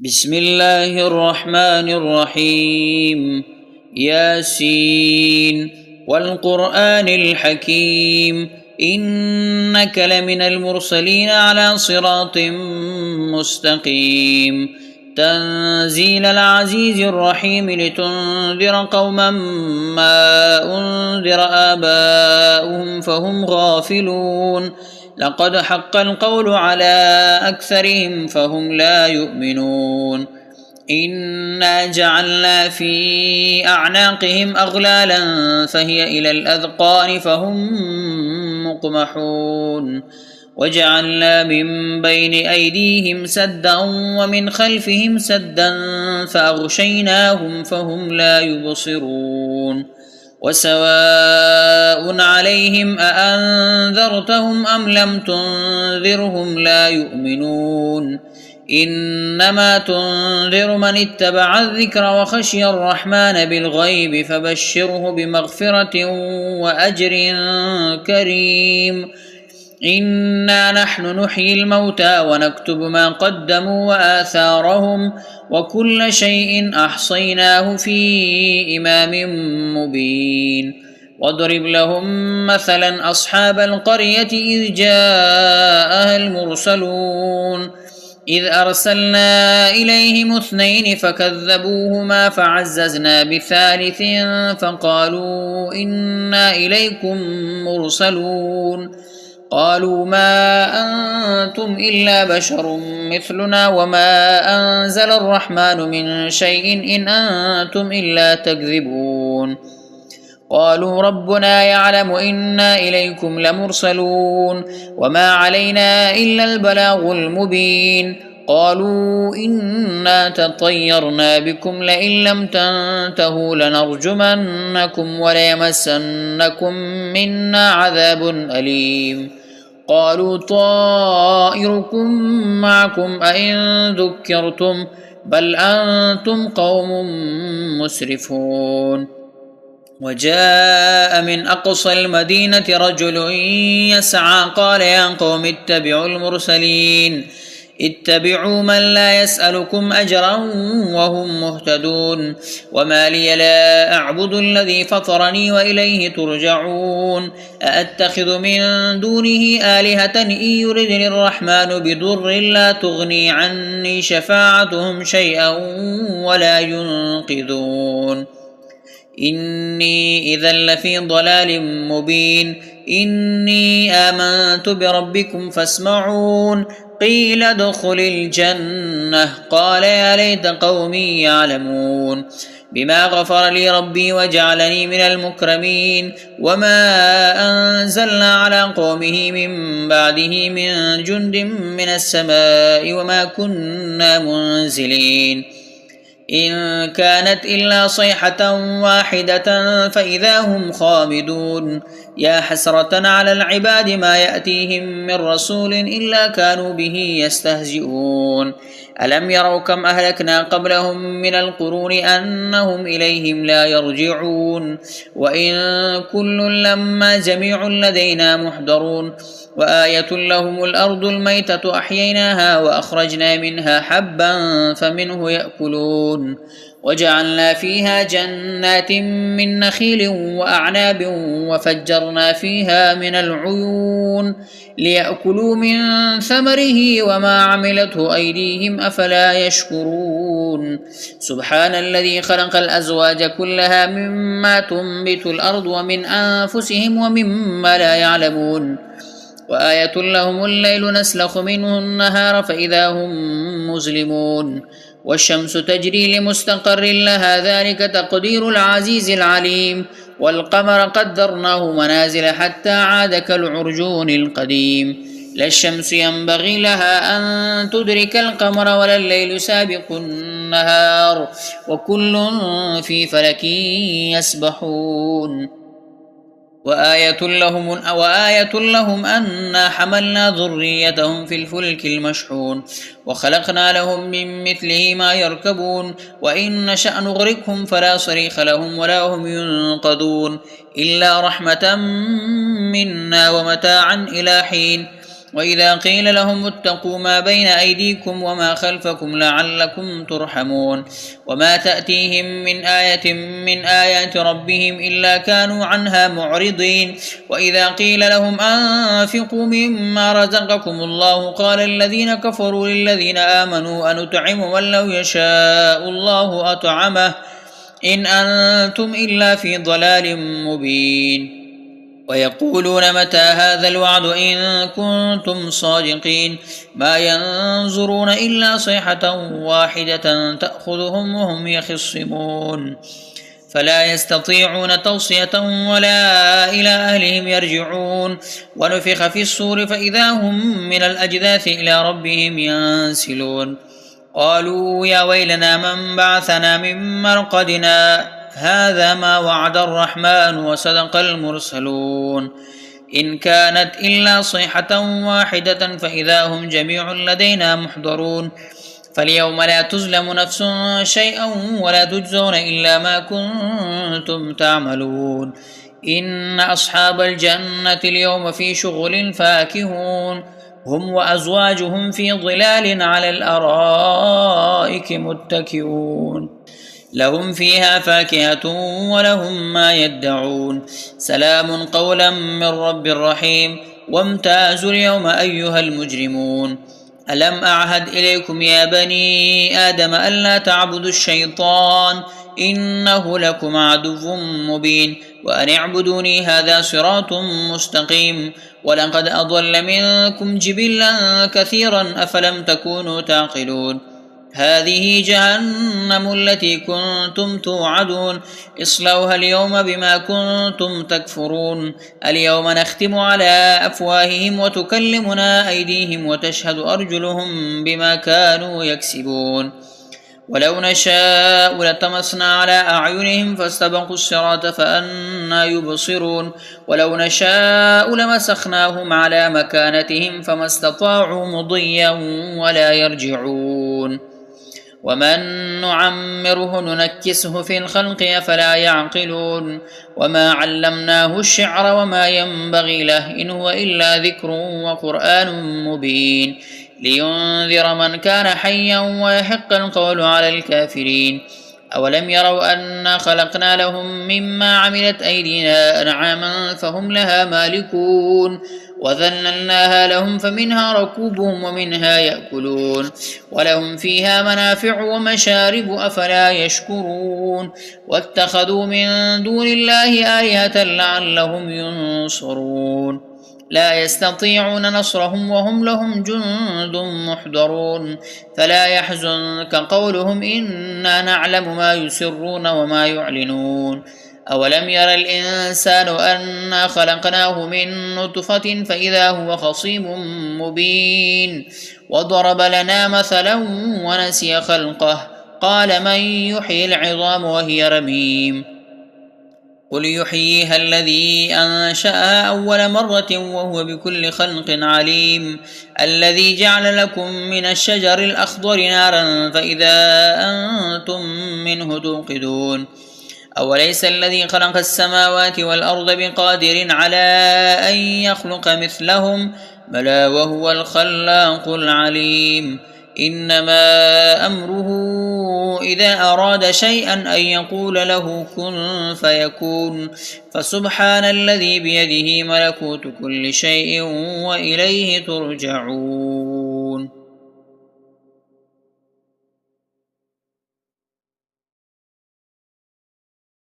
بسم الله الرحمن الرحيم. ياسين والقرآن الحكيم إنك لمن المرسلين على صراط مستقيم. تنزيل العزيز الرحيم لتنذر قوما ما أنذر آباؤهم فهم غافلون. لقد حق القول على أكثرهم فهم لا يؤمنون. إنا جعلنا في أعناقهم أغلالا فهي إلى الأذقان فهم مقمحون. وجعلنا من بين أيديهم سدا ومن خلفهم سدا فأغشيناهم فهم لا يبصرون. وسواء عليهم أأنذرتهم أم لم تنذرهم لا يؤمنون. إنما تنذر من اتبع الذكر وخشي الرحمن بالغيب فبشره بمغفرة وأجر كريم. إنا نحن نحيي الموتى ونكتب ما قدموا وآثارهم وكل شيء أحصيناه في إمام مبين. واضرب لهم مثلا أصحاب القرية إذ جاءها المرسلون إذ أرسلنا إليهم اثنين فكذبوهما فعززنا بثالث فقالوا إنا إليكم مرسلون. قالوا ما أنتم إلا بشر مثلنا وما أنزل الرحمن من شيء إن أنتم إلا تكذبون. قالوا ربنا يعلم إنا إليكم لمرسلون وما علينا إلا البلاغ المبين. قالوا إنا تطيرنا بكم لئن لم تنتهوا لنرجمنكم وليمسنكم منا عذاب أليم. قالوا طائركم معكم أئن ذكرتم بل أنتم قوم مسرفون. وجاء من أقصى المدينة رجل يسعى قال يا قوم اتبعوا المرسلين اتبعوا من لا يسألكم أجرا وهم مهتدون. وما لي لا أعبد الذي فطرني وإليه ترجعون. أأتخذ من دونه آلهة إن يردني الرحمن بضر لا تغني عني شفاعتهم شيئا ولا ينقذون. إني إذا لفي ضلال مبين. إني آمنت بربكم فاسمعون. قيل ادخل الجنة قال يا ليت قومي يعلمون. بما غفر لي ربي وجعلني من المكرمين. وما أنزلنا على قومه من بعده من جند من السماء وما كنا منزلين. إن كانت إلا صيحة واحدة فإذا هم خامدون. يا حسرة على العباد ما يأتيهم من رسول إلا كانوا به يستهزئون. ألم يروا كم أهلكنا قبلهم من القرون أنهم إليهم لا يرجعون. وإن كل لما جميع لدينا محضرون. وآية لهم الأرض الميتة أحييناها وأخرجنا منها حبا فمنه يأكلون. وجعلنا فيها جنات من نخيل وأعناب وفجرنا فيها من العيون ليأكلوا من ثمره وما عملته أيديهم أفلا يشكرون. سبحان الذي خلق الأزواج كلها مما تنبت الأرض ومن أنفسهم ومما لا يعلمون. وآية لهم الليل نسلخ منه النهار فإذا هم مظلمون. والشمس تجري لمستقر لها ذلك تقدير العزيز العليم. والقمر قدرناه منازل حتى عاد كالعرجون القديم. لا الشمس ينبغي لها أن تدرك القمر ولا الليل سابق النهار وكل في فلك يسبحون. وآية لهم أنا حملنا ذريتهم في الفلك المشحون وخلقنا لهم من مثله ما يركبون. وإن نشأ نغرقهم فلا صريخ لهم ولا هم ينقذون إلا رحمة منا ومتاعا إلى حين. وإذا قيل لهم اتقوا ما بين أيديكم وما خلفكم لعلكم ترحمون وما تأتيهم من آية من آيات ربهم إلا كانوا عنها معرضين وإذا قيل لهم أنفقوا مما رزقكم الله قال الذين كفروا للذين آمنوا أنطعم من لو يشاء الله أطعمه إن أنتم إلا في ضلال مبين ويقولون متى هذا الوعد إن كنتم صادقين ما ينظرون إلا صيحة واحدة تأخذهم وهم يخصمون فلا يستطيعون توصية ولا إلى أهلهم يرجعون ونفخ في الصور فإذا هم من الأجداث إلى ربهم ينسلون قالوا يا ويلنا من بعثنا من مرقدنا هذا ما وعد الرحمن وصدق المرسلون إن كانت إلا صيحة واحدة فإذا هم جميع لدينا محضرون فاليوم لا تظلم نفس شيئا ولا تجزون إلا ما كنتم تعملون إن أصحاب الجنة اليوم في شغل فاكهون هم وأزواجهم في ظلال على الأرائك متكئون لهم فيها فاكهة ولهم ما يدعون سلام قولا من رب رحيم وامتازوا اليوم أيها المجرمون ألم أعهد إليكم يا بني آدم ألا تعبدوا الشيطان إنه لكم عدو مبين وأن اعبدوني هذا صراط مستقيم ولقد أضل منكم جبلا كثيرا أفلم تكونوا تعقلون هذه جهنم التي كنتم توعدون اصلوها اليوم بما كنتم تكفرون اليوم نختم على أفواههم وتكلمنا أيديهم وتشهد أرجلهم بما كانوا يكسبون ولو نشاء لطمسنا على أعينهم فاستبقوا الصراط فأنى يبصرون ولو نشاء لمسخناهم على مكانتهم فما استطاعوا مضيا ولا يرجعون ومن نعمره ننكسه في الخلق أفلا يعقلون وما علمناه الشعر وما ينبغي له إن هو إلا ذكر وقرآن مبين لينذر من كان حيا ويحق القول على الكافرين أولم يروا أنا خلقنا لهم مما عملت أيدينا أنعاما فهم لها مالكون وذللناها لهم فمنها ركوبهم ومنها يأكلون ولهم فيها منافع ومشارب أفلا يشكرون واتخذوا من دون الله آلهة لعلهم ينصرون لا يستطيعون نصرهم وهم لهم جند محضرون فلا يحزنك قولهم إنا نعلم ما يسرون وما يعلنون أولم ير الإنسان أنا خلقناه من نطفة فإذا هو خصيم مبين وضرب لنا مثلا ونسي خلقه قال من يحيي العظام وهي رميم قل يحييها الذي أنشأها أول مرة وهو بكل خلق عليم الذي جعل لكم من الشجر الأخضر نارا فإذا أنتم منه توقدون أوليس الذي خلق السماوات والأرض بقادر على أن يخلق مثلهم بلى وهو الخلاق العليم إنما أمره إذا أراد شيئا أن يقول له كن فيكون فسبحان الذي بيده ملكوت كل شيء وإليه ترجعون